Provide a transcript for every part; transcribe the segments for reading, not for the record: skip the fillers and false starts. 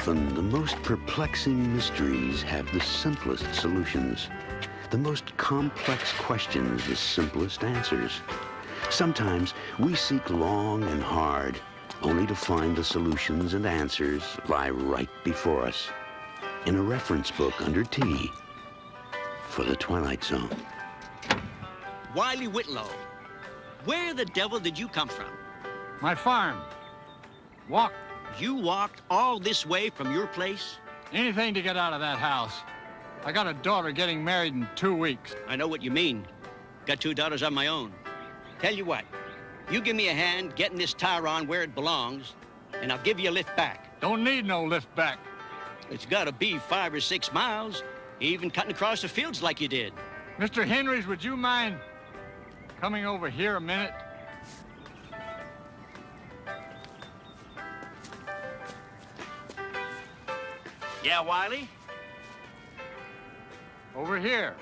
Often, the most perplexing mysteries have the simplest solutions. The most complex questions, the simplest answers. Sometimes we seek long and hard, only to find the solutions and answers lie right before us, in a reference book under T for the Twilight Zone. Wiley Whitlow, where the devil did you come from? My farm. Walk. You walked all this way from your place? Anything to get out of that house. I got a daughter getting married in 2 weeks. I know what you mean. Got 2 daughters of my own. Tell you what, you give me a hand getting this tire on where it belongs, and I'll give you a lift back. Don't need no lift back. It's gotta be 5 or 6 miles, even cutting across the fields like you did. Mr. Henrys, would you mind coming over here a minute? Yeah, Wiley? Over here.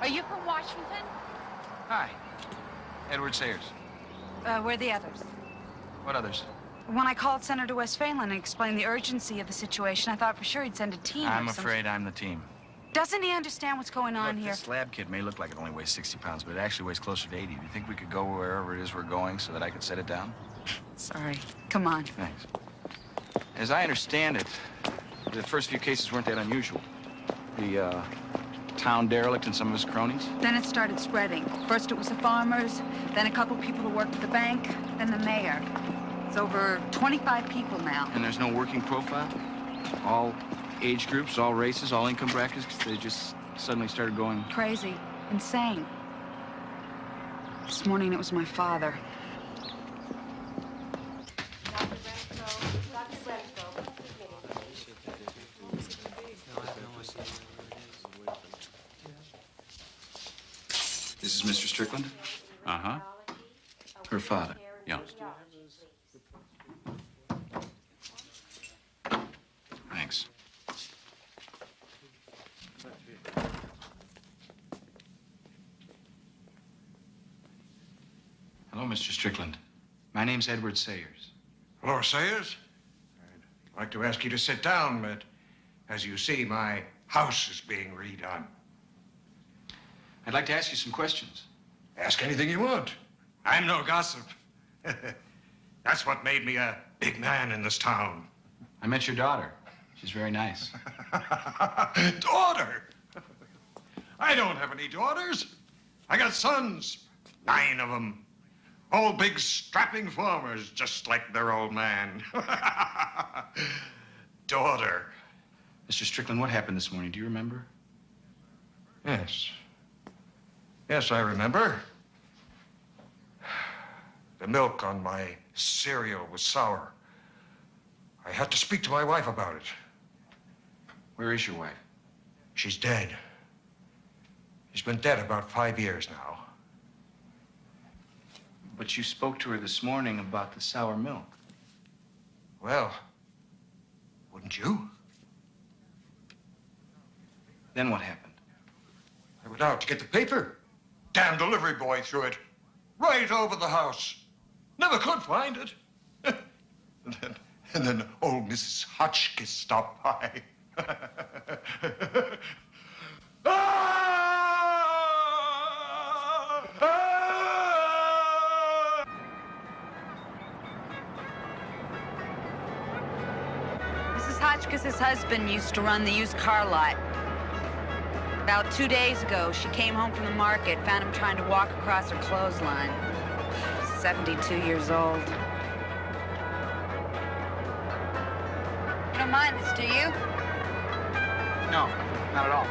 Are you from Washington? Hi. Edward Sayers. Where are the others? What others? When I called Senator Westphalen and explained the urgency of the situation, I thought for sure he'd send a team. I'm afraid I'm the team. Doesn't he understand what's going on Look, here? this lab kit may look like it only weighs 60 pounds, but it actually weighs closer to 80. Do you think we could go wherever it is we're going so that I could set it down? Sorry. Come on. Thanks. As I understand it, the first few cases weren't that unusual. The, town derelict and some of his cronies? Then it started spreading. First it was the farmers, then a couple people who worked at the bank, then the mayor. It's over 25 people now. And there's no working profile? All age groups, all races, all income brackets? They just suddenly started going... Crazy. Insane. This morning it was my father. This is Mr. Strickland? Uh-huh. Her father? Yeah. Thanks. Hello, Mr. Strickland. My name's Edward Sayers. Hello, Sayers. I'd like to ask you to sit down, but as you see, my house is being redone. I'd like to ask you some questions. Ask anything you want. I'm no gossip. That's what made me a big man in this town. I met your daughter. She's very nice. Daughter? I don't have any daughters. I got sons, 9 of them. All big, strapping farmers, just like their old man. Daughter. Mr. Strickland, what happened this morning? Do you remember? Yes. Yes, I remember. The milk on my cereal was sour. I had to speak to my wife about it. Where is your wife? She's dead. She's been dead about 5 years now. But you spoke to her this morning about the sour milk. Well, wouldn't you? Then what happened? I went out to get the paper. Damn delivery boy threw it right over the house. Never could find it. and then old Mrs. Hotchkiss stopped by. Mrs. Hotchkiss's husband used to run the used car lot. About 2 days ago, she came home from the market, found him trying to walk across her clothesline. 72 years old. You don't mind this, do you? No, not at all.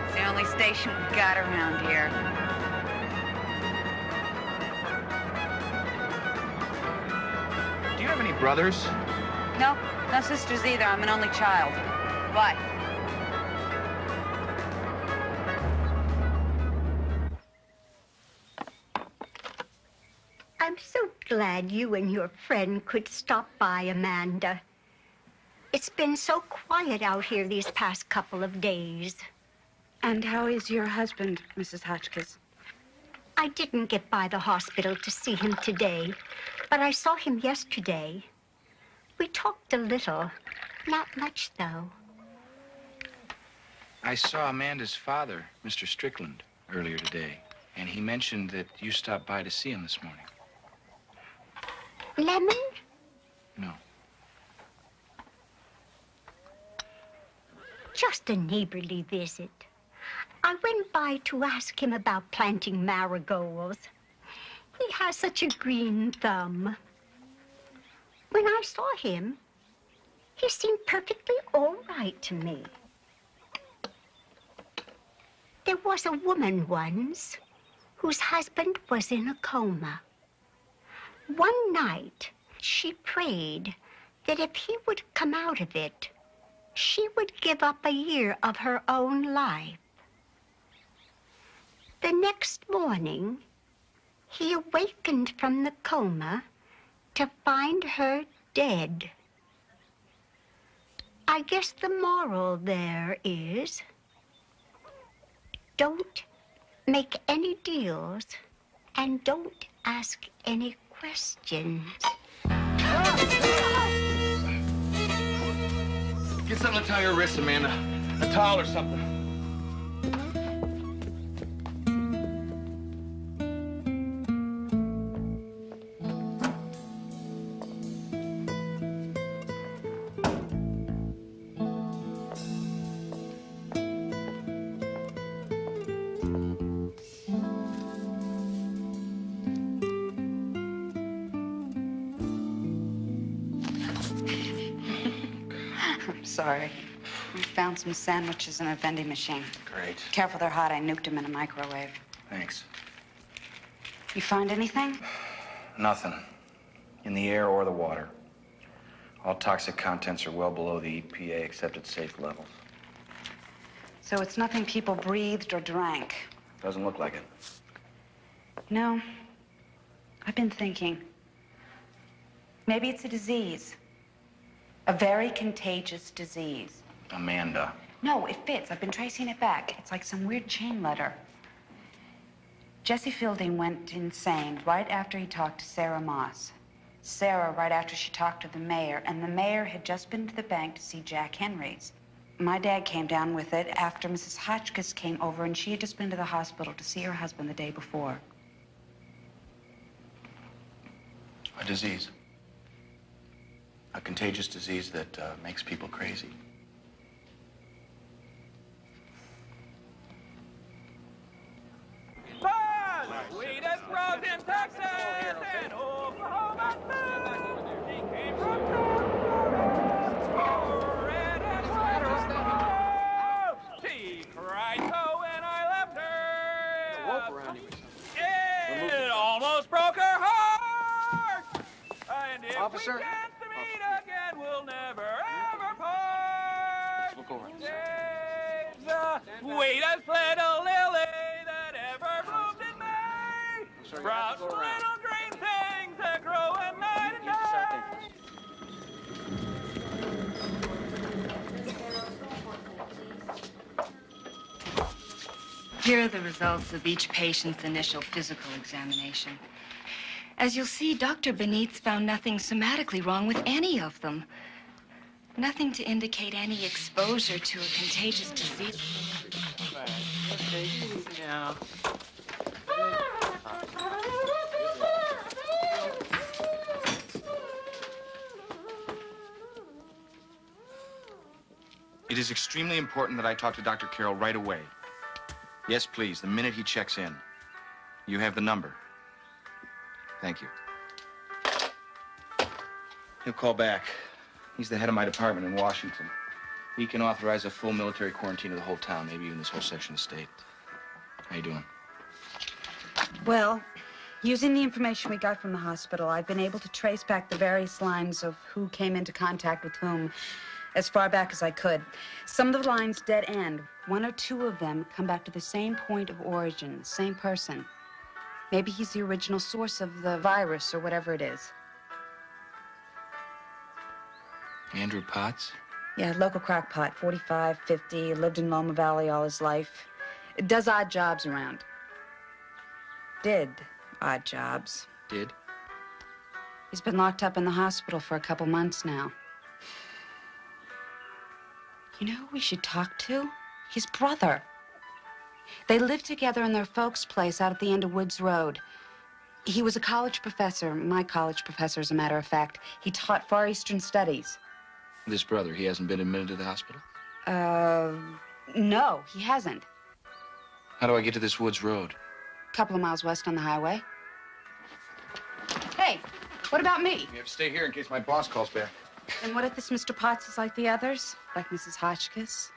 It's the only station we've got around here. Do you have any brothers? No, no sisters either. I'm an only child. Why? I'm so glad you and your friend could stop by, Amanda. It's been so quiet out here these past couple of days. And how is your husband, Mrs. Hotchkiss? I didn't get by the hospital to see him today, but I saw him yesterday. We talked a little. Not much, though. I saw Amanda's father, Mr. Strickland, earlier today, and he mentioned that you stopped by to see him this morning. Lemon? No. Just a neighborly visit. I went by to ask him about planting marigolds. He has such a green thumb. When I saw him, he seemed perfectly all right to me. There was a woman once whose husband was in a coma. One night, she prayed that if he would come out of it, she would give up a year of her own life. The next morning, he awakened from the coma to find her dead. I guess the moral there is, don't make any deals and don't ask any questions. Get something to tie your wrists, Amanda. A towel or something. Sorry. We found some sandwiches in a vending machine. Great. Careful, they're hot. I nuked them in a microwave. Thanks. You find anything? Nothing. In the air or the water. All toxic contents are well below the EPA accepted safe levels. So it's nothing people breathed or drank. Doesn't look like it. No. I've been thinking. Maybe it's a disease. A very contagious disease. Amanda. No, it fits. I've been tracing it back. It's like some weird chain letter. Jesse Fielding went insane right after he talked to Sarah Moss. Sarah right after she talked to the mayor, and the mayor had just been to the bank to see Jack Henry's. My dad came down with it after Mrs. Hotchkiss came over, and she had just been to the hospital to see her husband the day before. A disease. A contagious disease that makes people crazy. Sweetest rose in Texas and Oklahoma too. She came from red and white. She cried so when I left her. It almost broke her heart. And if Officer. we chance to meet again, we'll never ever part. Look over. She's the sweetest little lily that ever bloomed in May. Brought little green things that grow at night and day. Here are the results of each patient's initial physical examination. As you'll see, Dr. Benitez found nothing somatically wrong with any of them. Nothing to indicate any exposure to a contagious disease. Okay, easy now. It is extremely important that I talk to Dr. Carroll right away. Yes, please, the minute he checks in. You have the number. Thank you. He'll call back. He's the head of my department in Washington. He can authorize a full military quarantine of the whole town, maybe even this whole section of state. How you doing? Well, using the information we got from the hospital, I've been able to trace back the various lines of who came into contact with whom as far back as I could. Some of the lines dead end. One or two of them come back to the same point of origin, same person. Maybe he's the original source of the virus or whatever it is. Andrew Potts? Yeah, local crackpot, 45, 50, lived in Loma Valley all his life. Does odd jobs around. Did odd jobs. Did? He's been locked up in the hospital for a couple months now. You know who we should talk to? His brother. They lived together in their folks' place out at the end of Woods Road. He was a college professor, my college professor, as a matter of fact. He taught Far Eastern Studies. This brother, he hasn't been admitted to the hospital? No, he hasn't. How do I get to this Woods Road? A couple of miles west on the highway. Hey, what about me? You have to stay here in case my boss calls back. And what if this Mr. Potts is like the others? Like Mrs. Hotchkiss?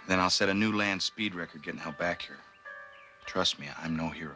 Then I'll set a new land speed record getting help back here. Trust me, I'm no hero.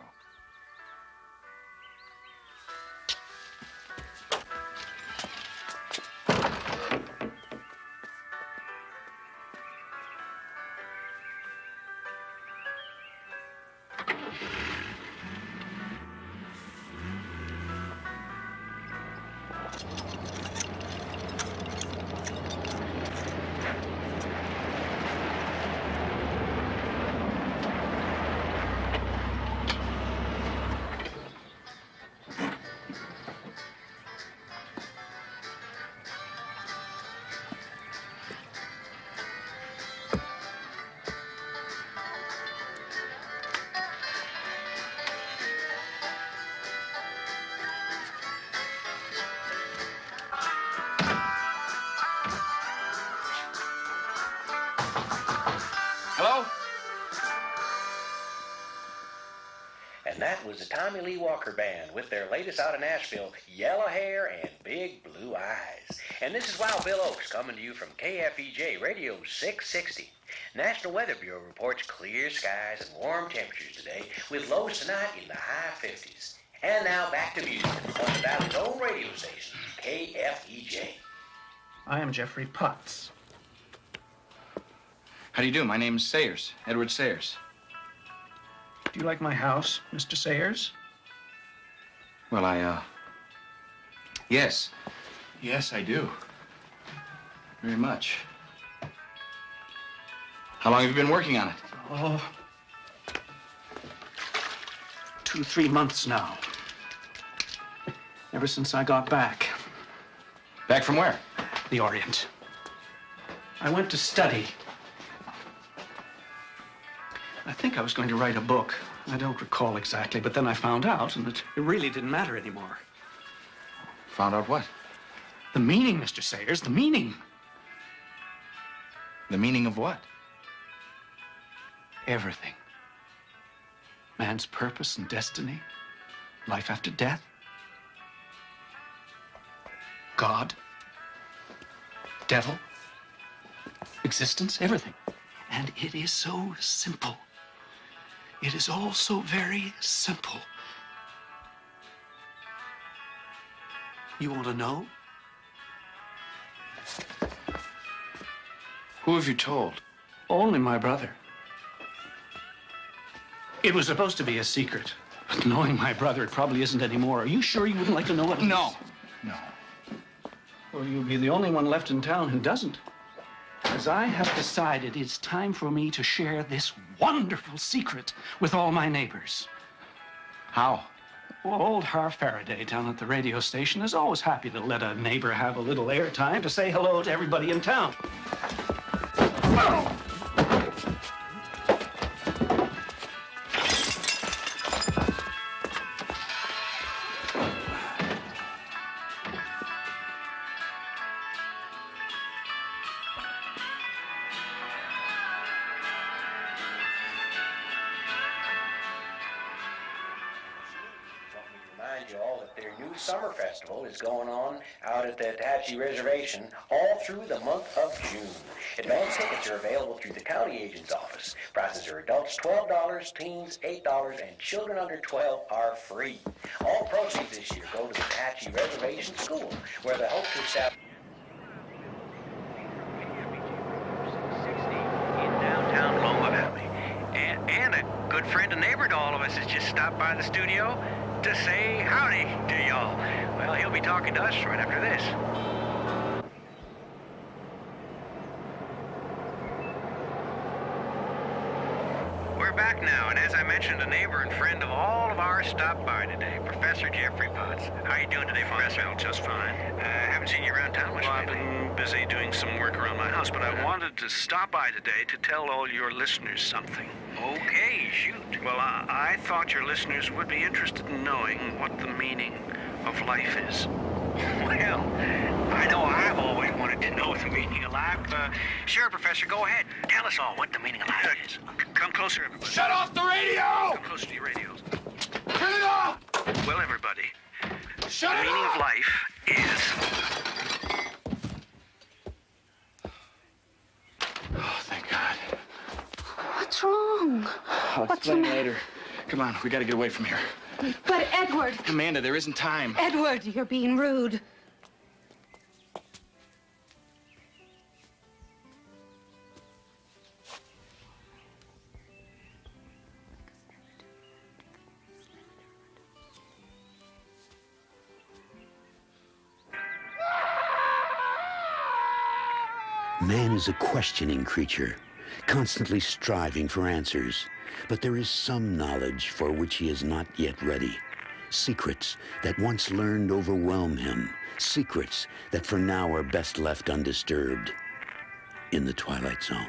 Hello? And that was the Tommy Lee Walker Band with their latest out of Nashville, Yellow Hair and Big Blue Eyes. And this is Wild Bill Oakes coming to you from KFEJ Radio 660. National Weather Bureau reports clear skies and warm temperatures today with lows tonight in the high 50s. And now back to music on the Valley's own radio station, KFEJ. I am Jeffrey Potts. How do you do? My name is Sayers, Edward Sayers. Do you like my house, Mr. Sayers? Well, yes. Yes, I do. Very much. How long have you been working on it? Oh, 2-3 months now. Ever since I got back. Back from where? The Orient. I went to study. I think I was going to write a book. I don't recall exactly, but then I found out, and it really didn't matter anymore. Found out what? The meaning, Mr. Sayers, the meaning. The meaning of what? Everything. Man's purpose and destiny, life after death, God, devil, existence, everything. And it is so simple. It is all so very simple. You want to know? Who have you told? Only my brother. It was supposed to be a secret. But knowing my brother, it probably isn't anymore. Are you sure you wouldn't like to know what it is? No. No. Well, you'll be the only one left in town who doesn't. As I have decided, it's time for me to share this wonderful secret with all my neighbors. How? Well, old Har Faraday down at the radio station is always happy to let a neighbor have a little airtime to say hello to everybody in town. their new summer festival is going on out at the Apache Reservation all through the month of June. Advance tickets are available through the county agent's office. Prices are adults $12, teens $8, and children under 12 are free. All proceeds this year go to the Apache Reservation School, where the hope to establish in downtown Loma Valley. And a good friend and neighbor to all of us has just stopped by the studio to say howdy to y'all. Well, he'll be talking to us right after this. We're back now, and as I mentioned, a neighbor and friend of all of ours stopped by today, Professor Jeffrey Potts. How you doing today, Professor? Well, just fine. Haven't seen you around town much Well, I've lately. been busy doing some work around my house, but I wanted to stop by today to tell all your listeners something. Okay, shoot. Well, I thought your listeners would be interested in knowing what the meaning of life is. Well, I know I've always wanted to know the meaning of life. Sure, Professor, go ahead. Tell us all what the meaning of life is. Come closer, everybody. Shut off the radio! Come closer to your radios. Turn it off! Well, everybody, Shut the it meaning off! of life is... Oh, thank God. What's wrong? I'll What's explain the matter? later. Come on, we gotta get away from here. But Edward, Amanda, there isn't time. Edward, you're being rude. Man is a questioning creature, constantly striving for answers. But there is some knowledge for which he is not yet ready. Secrets that once learned overwhelm him. Secrets that for now are best left undisturbed in the Twilight Zone.